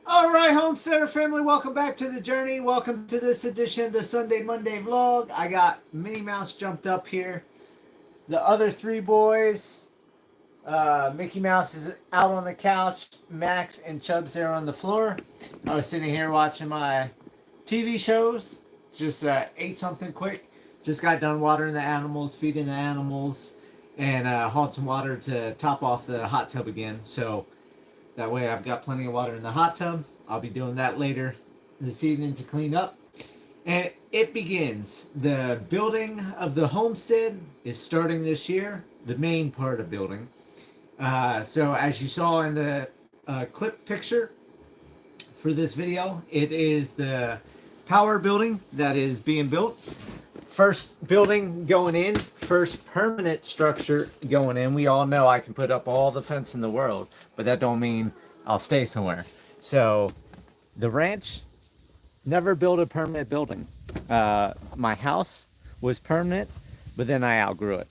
All right, Homesteader family, welcome back to the journey. Welcome to this edition of the Sunday Monday vlog. I got Minnie Mouse jumped up here. The other three boys, Mickey Mouse is out on the couch. Max and Chubb's there on the floor. I was sitting here watching my TV shows. Just ate something quick. Just got done watering the animals, feeding the animals, and hauled some water to top off the hot tub again. So that way I've got plenty of water in the hot tub. I'll be doing that later this evening to clean up. And it begins. The building of the homestead is starting this year, the main part of building. So as you saw in the clip picture for this video, it is the power building that is being built. First building going in, first permanent structure going in. We all know I can put up all the fence in the world, but that don't mean I'll stay somewhere. So the ranch never built a permanent building. My house was permanent, but then I outgrew it.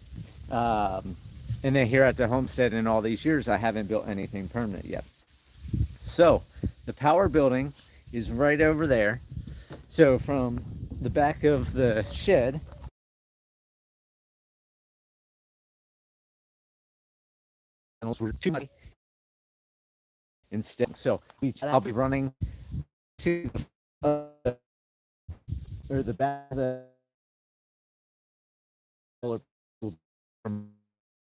And then here at the homestead in all these years, I haven't built anything permanent yet. So the power building is right over there. So from the back of the shed, were too muddy instead. So I'll be running to or the back of the from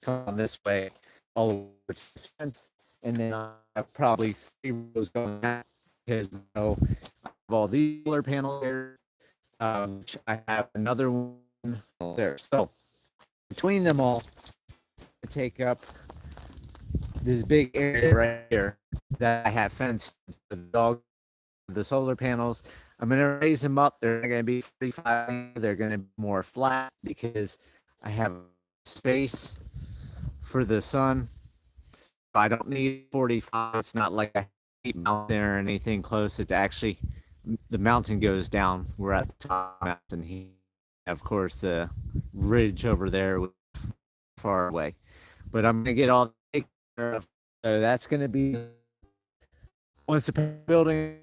come this way all over this fence, and then I have probably 3 rows going back because you know I have all these solar panels there. I have another one there. So between them all, I take up this big area right here that I have fenced the dog, the solar panels. I'm going to raise them up. They're not going to be 45. They're going to be more flat because I have space for the sun. I don't need 45. It's not like I keep mountain there or anything close. It's actually the mountain goes down. We're at the top of the mountain here. Of course, the ridge over there far away. But I'm going to get all taken care of. So that's going to be once the building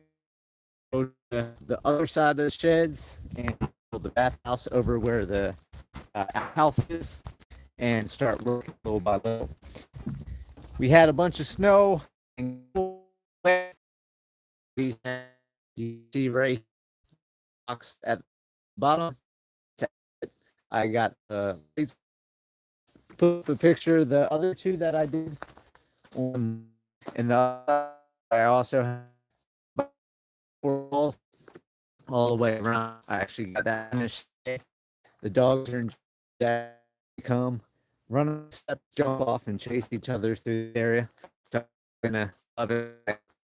go to the other side of the sheds and build the bathhouse over where the house is and start working little by little. We had a bunch of snow and you see right box at the bottom. I got put a picture of the other two that I did on, and I also have 4 walls all the way around. I actually got that finished. The dogs are in come run a step, jump off, and chase each other through the area. So I'm gonna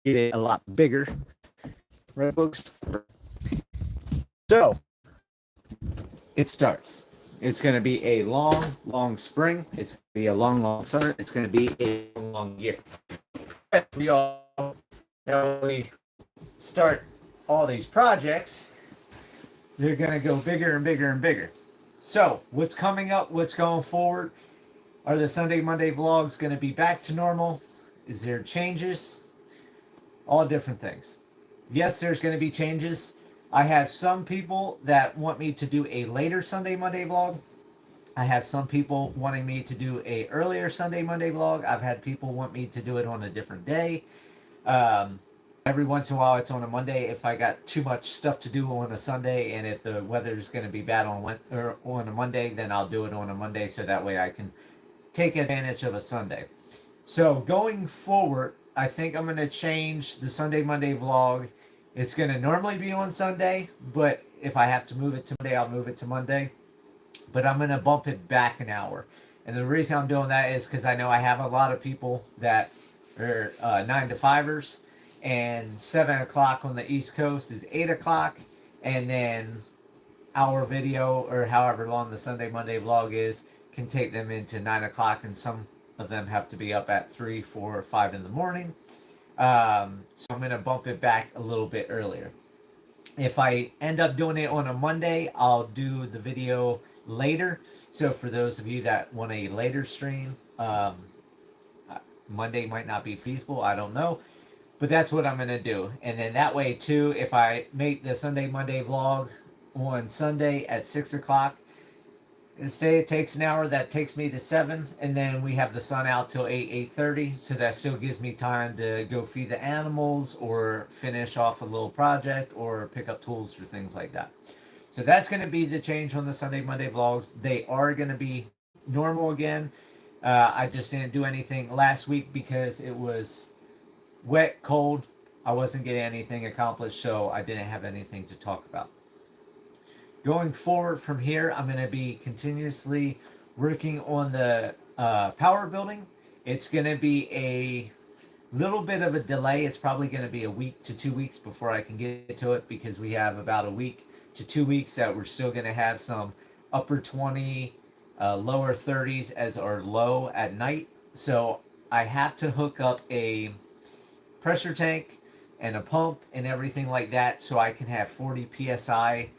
get it a lot bigger. Right, folks? So it starts. It's going to be a long, long spring. It's going to be a long, long summer. It's going to be a long year. We all know we start all these projects, they're going to go bigger and bigger and bigger. So what's coming up, what's going forward? Are the Sunday, Monday vlogs going to be back to normal? Is there changes? All different things. Yes, there's going to be changes. I have some people that want me to do a later Sunday, Monday vlog. I have some people wanting me to do a earlier Sunday, Monday vlog. I've had people want me to do it on a different day. Every once in a while, it's on a Monday. If I got too much stuff to do on a Sunday, and if the weather is going to be bad on a Monday, then I'll do it on a Monday, so that way I can take advantage of a Sunday. So going forward, I think I'm going to change the Sunday, Monday vlog. It's going to normally be on Sunday, but if I have to move it to Monday, I'll move it to Monday. But I'm going to bump it back an hour. And the reason I'm doing that is because I know I have a lot of people that are 9 to 5ers, and 7 o'clock on the East Coast is 8 o'clock, and then our video, or however long the Sunday, Monday vlog is, can take them into 9 o'clock, and some of them have to be up at 3, 4, or 5 in the morning. So I'm going to bump it back a little bit earlier. If I end up doing it on a Monday, I'll do the video later. So for those of you that want a later stream, Monday might not be feasible. I don't know. But that's what I'm going to do. And then that way, too, if I make the Sunday, Monday vlog on Sunday at 6 o'clock, say it takes an hour, that takes me to 7, and then we have the sun out till 8:30, so that still gives me time to go feed the animals or finish off a little project or pick up tools for things like that. So that's going to be the change on the Sunday, Monday vlogs. They are going to be normal again. I just didn't do anything last week because it was wet, cold. I wasn't getting anything accomplished, so I didn't have anything to talk about. Going forward from here, I'm going to be continuously working on the power building. It's going to be a little bit of a delay. It's probably going to be a week to 2 weeks before I can get to it, because we have about a week to 2 weeks that we're still going to have some upper 20, lower 30s as our low at night. So I have to hook up a pressure tank and a pump and everything like that, so I can have 40 psi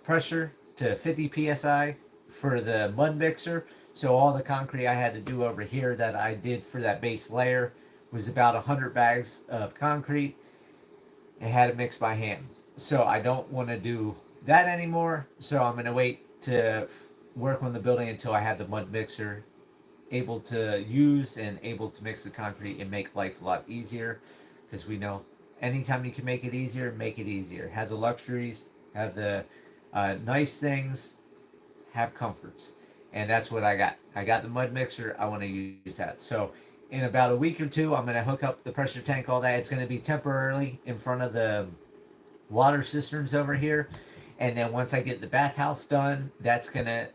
pressure to 50 psi for the mud mixer. So all the concrete I had to do over here that I did for that base layer was about 100 bags of concrete. I had it mixed by hand. So I don't want to do that anymore. So I'm going to wait to work on the building until I have the mud mixer able to use and able to mix the concrete and make life a lot easier, because we know anytime you can make it easier, make it easier. Have the luxuries, have the nice things, have comforts. And that's what I got. I got the mud mixer. I want to use that. So in about a week or two, I'm going to hook up the pressure tank, all that. It's going to be temporarily in front of the water cisterns over here. And then once I get the bathhouse done, that's going to,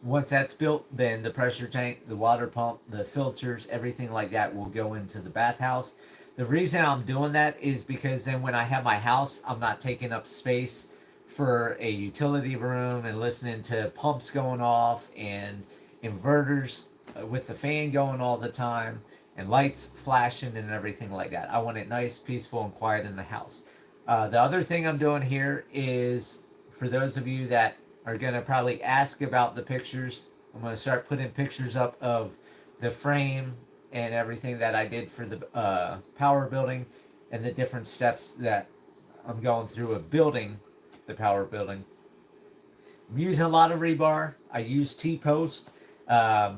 once that's built, then the pressure tank, the water pump, the filters, everything like that will go into the bathhouse. The reason I'm doing that is because then when I have my house, I'm not taking up space for a utility room and listening to pumps going off and inverters with the fan going all the time and lights flashing and everything like that. I want it nice, peaceful, and quiet in the house. The other thing I'm doing here is, for those of you that are going to probably ask about the pictures, I'm going to start putting pictures up of the frame and everything that I did for the power building and the different steps that I'm going through of building the power building. I'm using a lot of rebar. I use T-post. I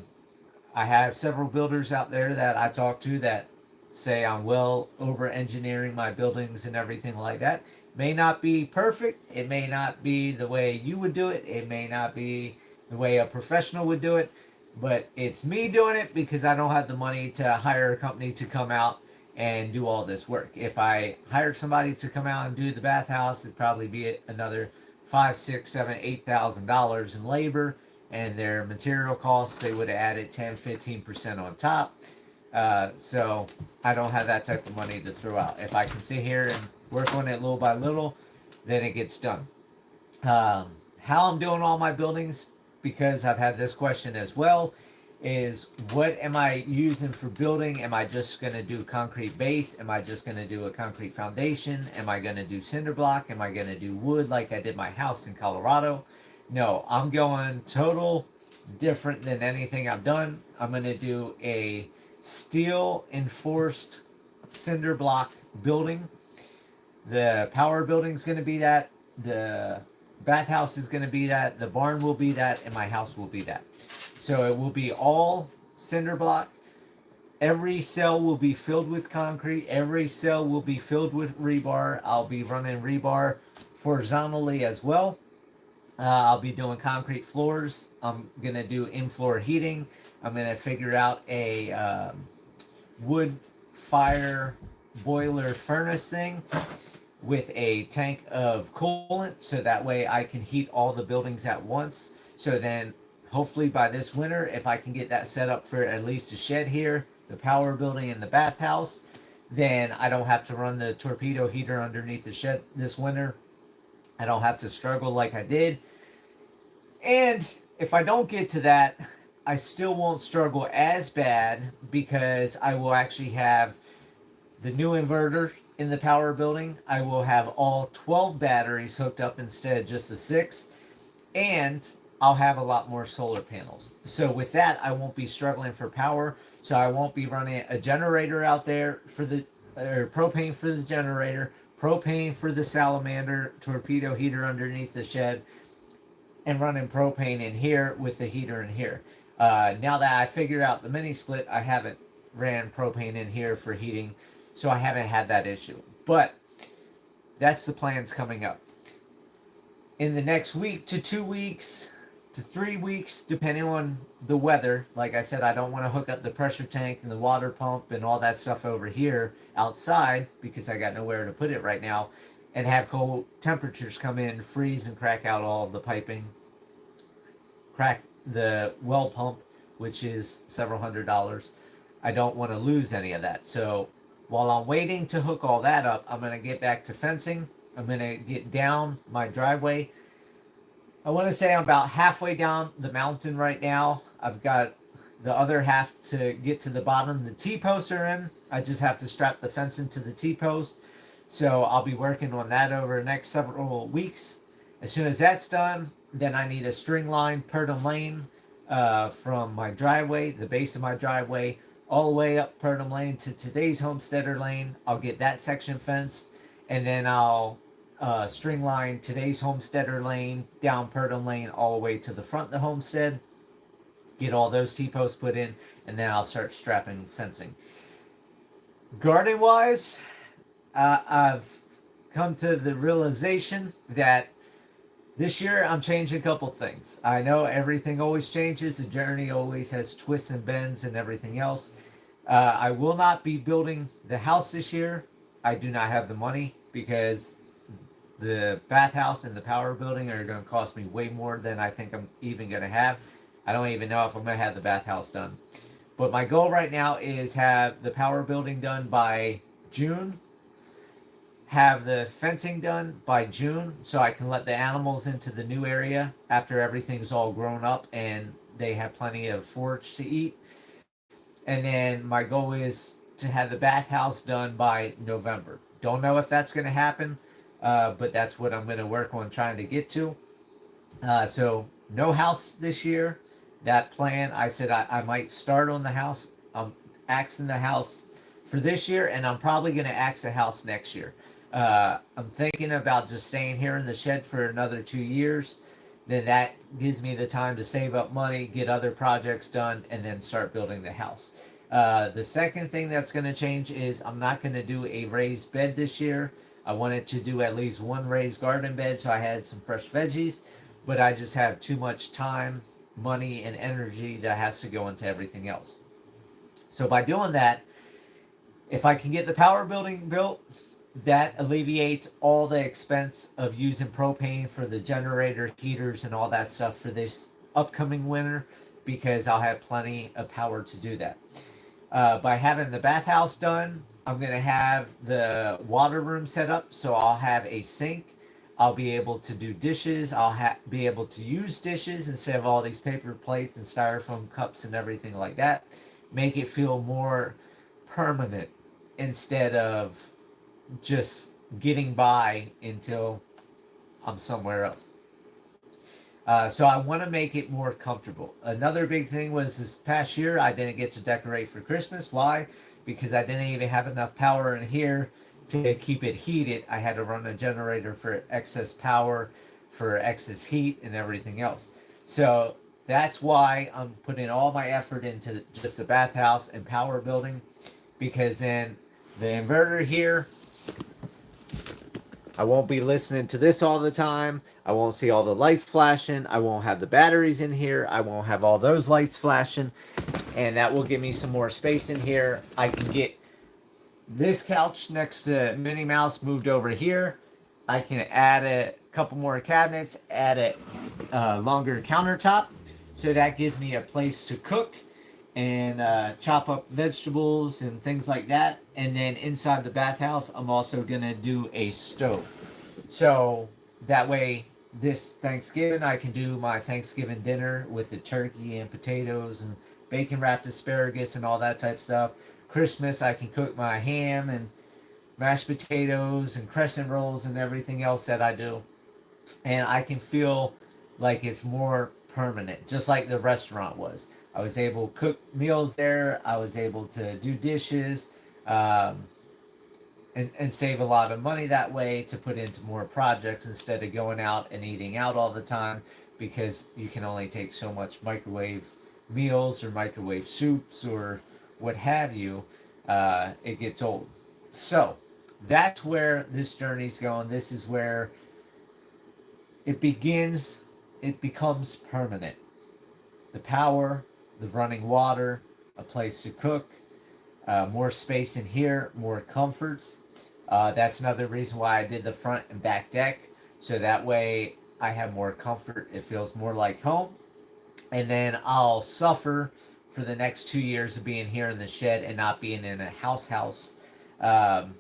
have several builders out there that I talk to that say I'm well over engineering my buildings and everything like that. May not be perfect. It may not be the way you would do it. It may not be the way a professional would do it. But it's me doing it because I don't have the money to hire a company to come out and do all this work. If I hired somebody to come out and do the bathhouse, it'd probably be another $5, $6, $7, $8,000 in labor, and their material costs, they would have added 10-15% on top. So I don't have that type of money to throw out. If I can sit here and work on it little by little, then it gets done. How I'm doing all my buildings, because I've had this question as well, is what am I using for building? Am I just going to do concrete base? Am I just going to do a concrete foundation? Am I going to do cinder block? Am I going to do wood like I did my house in Colorado? No, I'm going total different than anything I've done. I'm going to do a steel enforced cinder block building. The power building is going to be that. The bathhouse is going to be that. The barn will be that. And my house will be that. So it will be all cinder block. Every cell will be filled with concrete. Every cell will be filled with rebar. I'll be running rebar horizontally as well. I'll be doing concrete floors. I'm going to do in-floor heating. I'm going to figure out a wood fire boiler furnace thing with a tank of coolant, so that way I can heat all the buildings at once. So then hopefully by this winter, if I can get that set up for at least a shed here, the power building, and the bathhouse, then I don't have to run the torpedo heater underneath the shed this winter. I don't have to struggle like I did. And if I don't get to that, I still won't struggle as bad, because I will actually have the new inverter in the power building. I will have all 12 batteries hooked up instead of just the 6. And I'll have a lot more solar panels. So with that, I won't be struggling for power. So I won't be running a generator out there for the, or propane for the generator, propane for the salamander torpedo heater underneath the shed, and running propane in here with the heater in here. Now that I figured out the mini split, I haven't ran propane in here for heating, so I haven't had that issue. But that's the plans coming up. In the next week to 2 weeks to 3 weeks, depending on the weather, like I said, I don't want to hook up the pressure tank and the water pump and all that stuff over here outside because I got nowhere to put it right now, and have cold temperatures come in, freeze, and crack out all of the piping, crack the well pump, which is several $100s. I don't want to lose any of that. So while I'm waiting to hook all that up, I'm going to get back to fencing. I'm going to get down my driveway. I want to say I'm about halfway down the mountain right now. I've got the other half to get to the bottom. The T-posts are in. I just have to strap the fence into the T-post. So I'll be working on that over the next several weeks. As soon as that's done, then I need a string line Purdom Lane from my driveway, the base of my driveway, all the way up Purdom Lane to today's Homesteader Lane. I'll get that section fenced, and then I'll string line today's Homesteader Lane down Purdom Lane all the way to the front of the homestead. Get all those T-posts put in, and then I'll start strapping fencing. Garden-wise, I've come to the realization that this year I'm changing a couple things. I know everything always changes. The journey always has twists and bends and everything else. I will not be building the house this year. I do not have the money because the bathhouse and the power building are going to cost me way more than I think I'm even going to have. I don't even know if I'm going to have the bathhouse done. But my goal right now is have the power building done by June, have the fencing done by June so I can let the animals into the new area after everything's all grown up and they have plenty of forage to eat. And then my goal is to have the bathhouse done by November. Don't know if that's going to happen, but that's what I'm going to work on trying to get to. So no house this year. That plan, I said I might start on the house. I'm axing the house for this year, and I'm probably going to axe the house next year. I'm thinking about just staying here in the shed for another 2 years. Then that gives me the time to save up money, get other projects done, and then start building the house. The second thing that's going to change is I'm not going to do a raised bed this year. I wanted to do at least one raised garden bed so I had some fresh veggies, but I just have too much time, money, and energy that has to go into everything else. So by doing that, if I can get the power building built, that alleviates all the expense of using propane for the generator, heaters, and all that stuff for this upcoming winter, because I'll have plenty of power to do that. By having the bathhouse done, I'm going to have the water room set up, so I'll have a sink. I'll be able to do dishes. I'll be able to use dishes instead of all these paper plates and styrofoam cups and everything like that. Make it feel more permanent instead of just getting by until I'm somewhere else. So I want to make it more comfortable. Another big thing was this past year I didn't get to decorate for Christmas. Why? Because I didn't even have enough power in here to keep it heated. I had to run a generator for excess power, for excess heat, and everything else. So that's why I'm putting all my effort into just the bathhouse and power building, because then the inverter here, I won't be listening to this all the time. I won't see all the lights flashing. I won't have the batteries in here. I won't have all those lights flashing. And that will give me some more space in here. I can get this couch next to Minnie Mouse moved over here. I can add a couple more cabinets, add a longer countertop. So that gives me a place to cook and chop up vegetables and things like that. And then inside the bathhouse, I'm also going to do a stove. So that way, this Thanksgiving, I can do my Thanksgiving dinner with the turkey and potatoes and bacon wrapped asparagus and all that type stuff. Christmas, I can cook my ham and mashed potatoes and crescent rolls and everything else that I do. And I can feel like it's more permanent, just like the restaurant was. I was able to cook meals there. I was able to do dishes, um, and save a lot of money that way to put into more projects instead of going out and eating out all the time, because you can only take so much microwave meals or microwave soups or what have you. It gets old. So that's where this journey's going. This is where it begins, it becomes permanent. The power, the running water, a place to cook, more space in here, more comforts. That's another reason why I did the front and back deck. So that way I have more comfort. It feels more like home. And then I'll suffer for the next 2 years of being here in the shed and not being in a house. Um,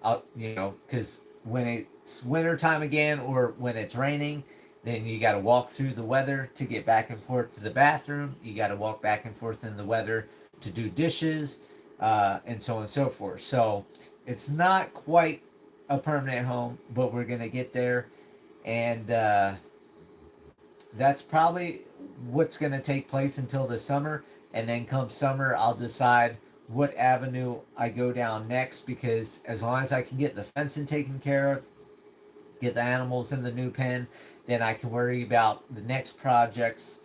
because when it's winter time again or when it's raining, then you got to walk through the weather to get back and forth to the bathroom. You got to walk back and forth in the weather to do dishes, and so on and so forth. So it's not quite a permanent home, but we're gonna get there, and that's probably what's gonna take place until the summer. And then come summer, I'll decide what avenue I go down next, because as long as I can get the fencing taken care of, get the animals in the new pen, then I can worry about the next projects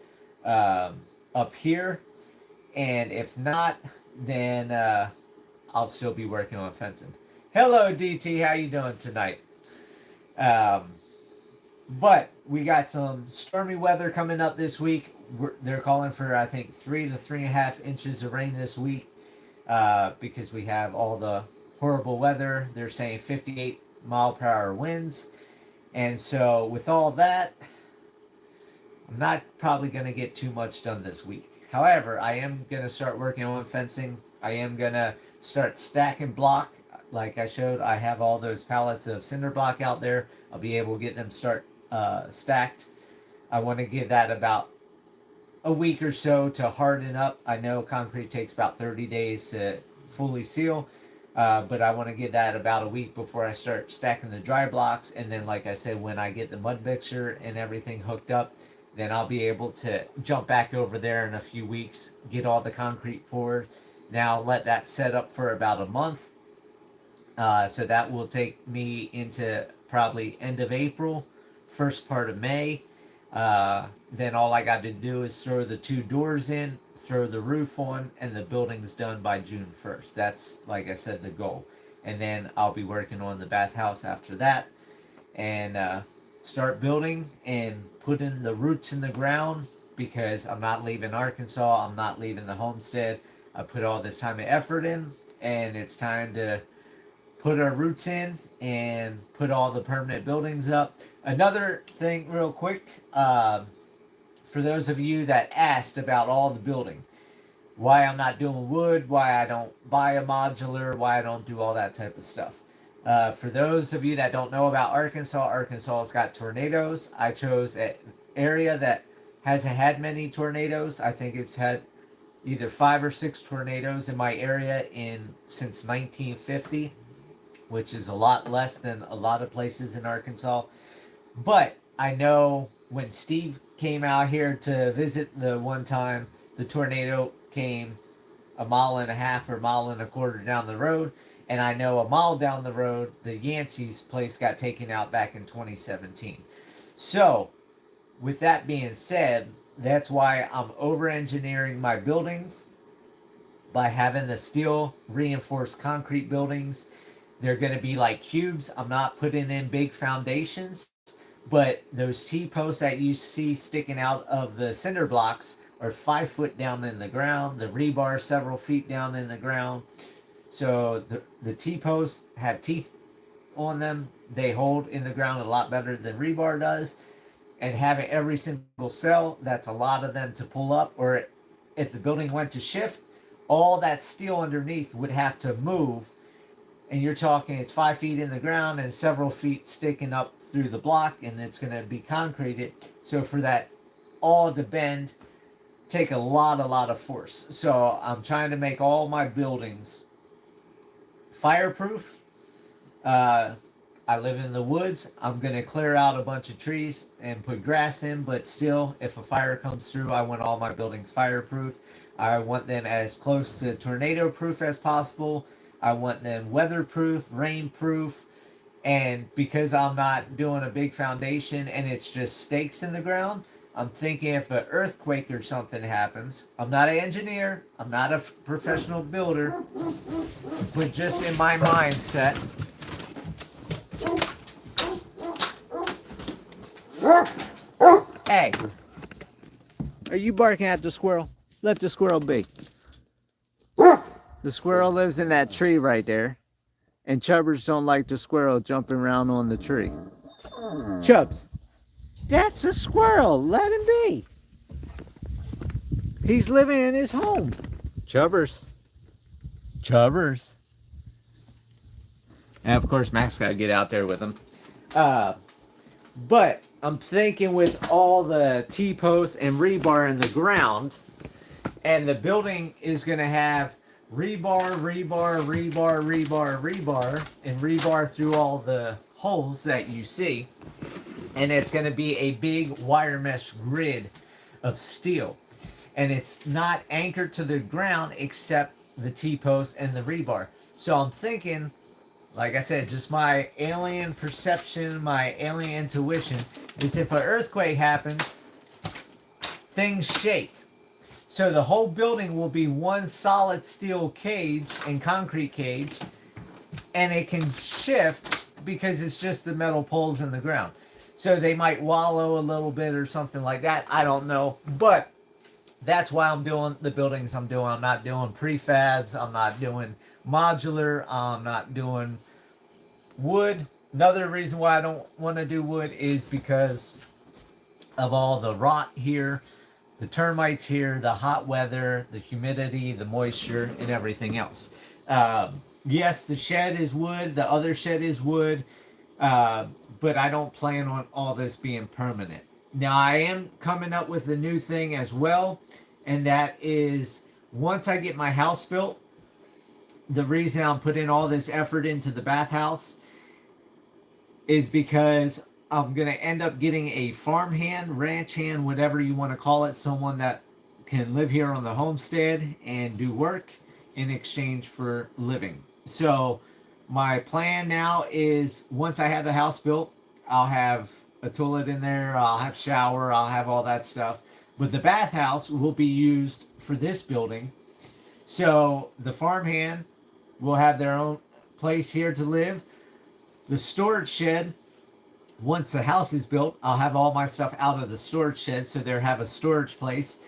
up here. And if not, then I'll still be working on fencing. Hello, DT. How you doing tonight? Um, but we got some stormy weather coming up this week. They're calling for, I think, 3 to 3.5 inches of rain this week, because we have all the horrible weather. They're saying 58-mile-per-hour winds. And so with all that, I'm not probably going to get too much done this week. However, I am going to start working on fencing. I am going to start stacking block. Like I showed, I have all those pallets of cinder block out there. I'll be able to get them stacked. I want to give that about a week or so to harden up. I know concrete takes about 30 days to fully seal, but I want to give that about a week before I start stacking the dry blocks. And then, like I said, when I get the mud mixer and everything hooked up, then I'll be able to jump back over there in a few weeks, get all the concrete poured. Now let that set up for about a month. So that will take me into probably end of April, first part of May. Then all I got to do is throw the 2 doors in, throw the roof on, and the building's done by June 1st. That's, like I said, the goal. And then I'll be working on the bathhouse after that, and start building and putting the roots in the ground, because I'm not leaving Arkansas. I'm not leaving the homestead. I put all this time and effort in, and it's time to put our roots in and put all the permanent buildings up. Another thing, real quick, for those of you that asked about all the building, why I'm not doing wood, why I don't buy a modular, why I don't do all that type of stuff. For those of you that don't know about Arkansas, Arkansas's got tornadoes. I chose an area that hasn't had many tornadoes. I think it's had either 5 or 6 tornadoes in my area since 1950, which is a lot less than a lot of places in Arkansas. But I know when Steve came out here to visit the one time, the tornado came 1.5 miles or 1.25 miles down the road. And I know 1 mile down the road, the Yancey's place got taken out back in 2017. So, with that being said, that's why I'm over-engineering my buildings by having the steel reinforced concrete buildings. They're going to be like cubes. I'm not putting in big foundations, but those T-posts that you see sticking out of the cinder blocks are 5 foot down in the ground. The rebar several feet down in the ground. So the T-posts have teeth on them. They hold in the ground a lot better than rebar does. And having every single cell, that's a lot of them to pull up. Or if the building went to shift, all that steel underneath would have to move. And you're talking, it's 5 feet in the ground and several feet sticking up through the block, and it's going to be concreted. So for that all to bend, take a lot of force. So I'm trying to make all my buildings fireproof. I I live in the woods. I'm going to clear out a bunch of trees and put grass in, but still, if a fire comes through, I want all my buildings fireproof. I want them as close to tornado proof as possible. I want them weatherproof, rainproof, and because I'm not doing a big foundation and it's just stakes in the ground, I'm thinking if an earthquake or something happens, I'm not an engineer, I'm not a professional builder, but just in my mindset, hey, are you barking at the squirrel? Let the squirrel be. The squirrel lives in that tree right there. And Chubbers don't like the squirrel jumping around on the tree. Chubbs, that's a squirrel. Let him be. He's living in his home. Chubbers. Chubbers. And of course, Max got to get out there with him. But I'm thinking with all the T-posts and rebar in the ground, and the building is going to have rebar, and rebar through all the holes that you see. And it's going to be a big wire mesh grid of steel. And it's not anchored to the ground except the T-post and the rebar. So I'm thinking, like I said, just my alien perception, my alien intuition, is if an earthquake happens, things shake. So the whole building will be one solid steel cage and concrete cage, and it can shift because it's just the metal poles in the ground. So they might wallow a little bit or something like that. I don't know. But that's why I'm doing the buildings I'm doing. I'm not doing prefabs. I'm not doing modular. I'm not doing wood. Another reason why I don't want to do wood is because of all the rot here, the termites here, the hot weather, the humidity, the moisture, and everything else. Yes, the shed is wood. The other shed is wood. But I don't plan on all this being permanent. Now, I am coming up with a new thing as well. And that is, once I get my house built, the reason I'm putting all this effort into the bathhouse is because I'm going to end up getting a farmhand, ranch hand, whatever you want to call it, someone that can live here on the homestead and do work in exchange for living. So my plan now is once I have the house built, I'll have a toilet in there, I'll have shower, I'll have all that stuff. But the bathhouse will be used for this building. So the farmhand will have their own place here to live. The storage shed, once the house is built, I'll have all my stuff out of the storage shed, so they have a storage place,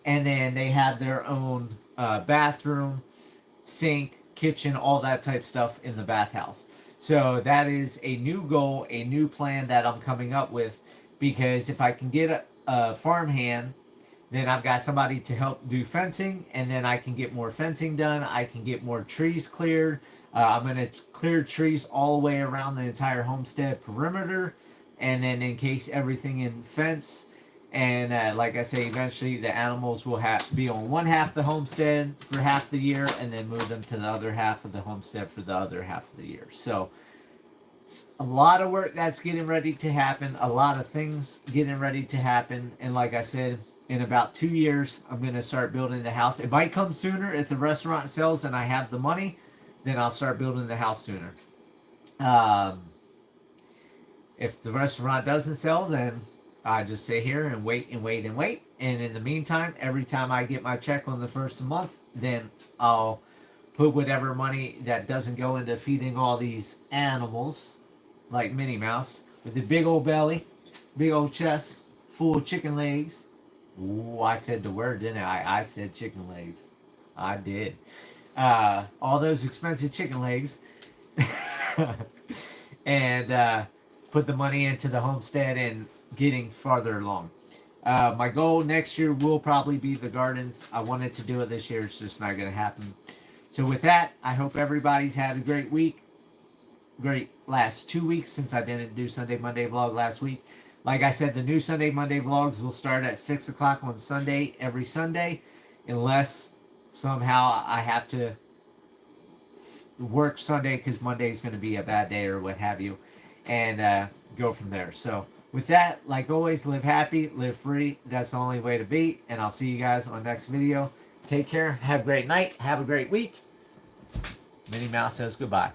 and then they have their own bathroom, sink, kitchen, all that type stuff in the bathhouse. So that is a new goal, a new plan that I'm coming up with, because if I can get a farmhand, then I've got somebody to help do fencing, and then I can get more fencing done. I can get more trees cleared. I'm going to clear trees all the way around the entire homestead perimeter, and then encase everything in fence. And like I say, eventually the animals will be on one half of the homestead for half the year, and then move them to the other half of the homestead for the other half of the year. So it's a lot of work that's getting ready to happen, a lot of things getting ready to happen. And like I said, in about 2 years, I'm going to start building the house. It might come sooner if the restaurant sells and I have the money. Then I'll start building the house sooner. If the restaurant doesn't sell, then I just sit here and wait and wait and wait. And in the meantime, every time I get my check on the first of the month, then I'll put whatever money that doesn't go into feeding all these animals, like Minnie Mouse, with the big old belly, big old chest, full of chicken legs. Ooh, I said the word, didn't I? I said chicken legs. I did. All those expensive chicken legs. And put the money into the homestead and getting farther along. My goal next year will probably be the gardens. I wanted to do it this year. It's just not going to happen. So with that, I hope everybody's had a great week. Great last 2 weeks since I didn't do Sunday, Monday vlog last week. Like I said, the new Sunday, Monday vlogs will start at 6 o'clock on Sunday, every Sunday, unless somehow I have to work Sunday because Monday is going to be a bad day or what have you. and go from there. So with that, like always, live happy, live free. That's the only way to be. And I'll see you guys on the next video. Take care. Have a great night. Have a great week. Minnie Mouse says goodbye.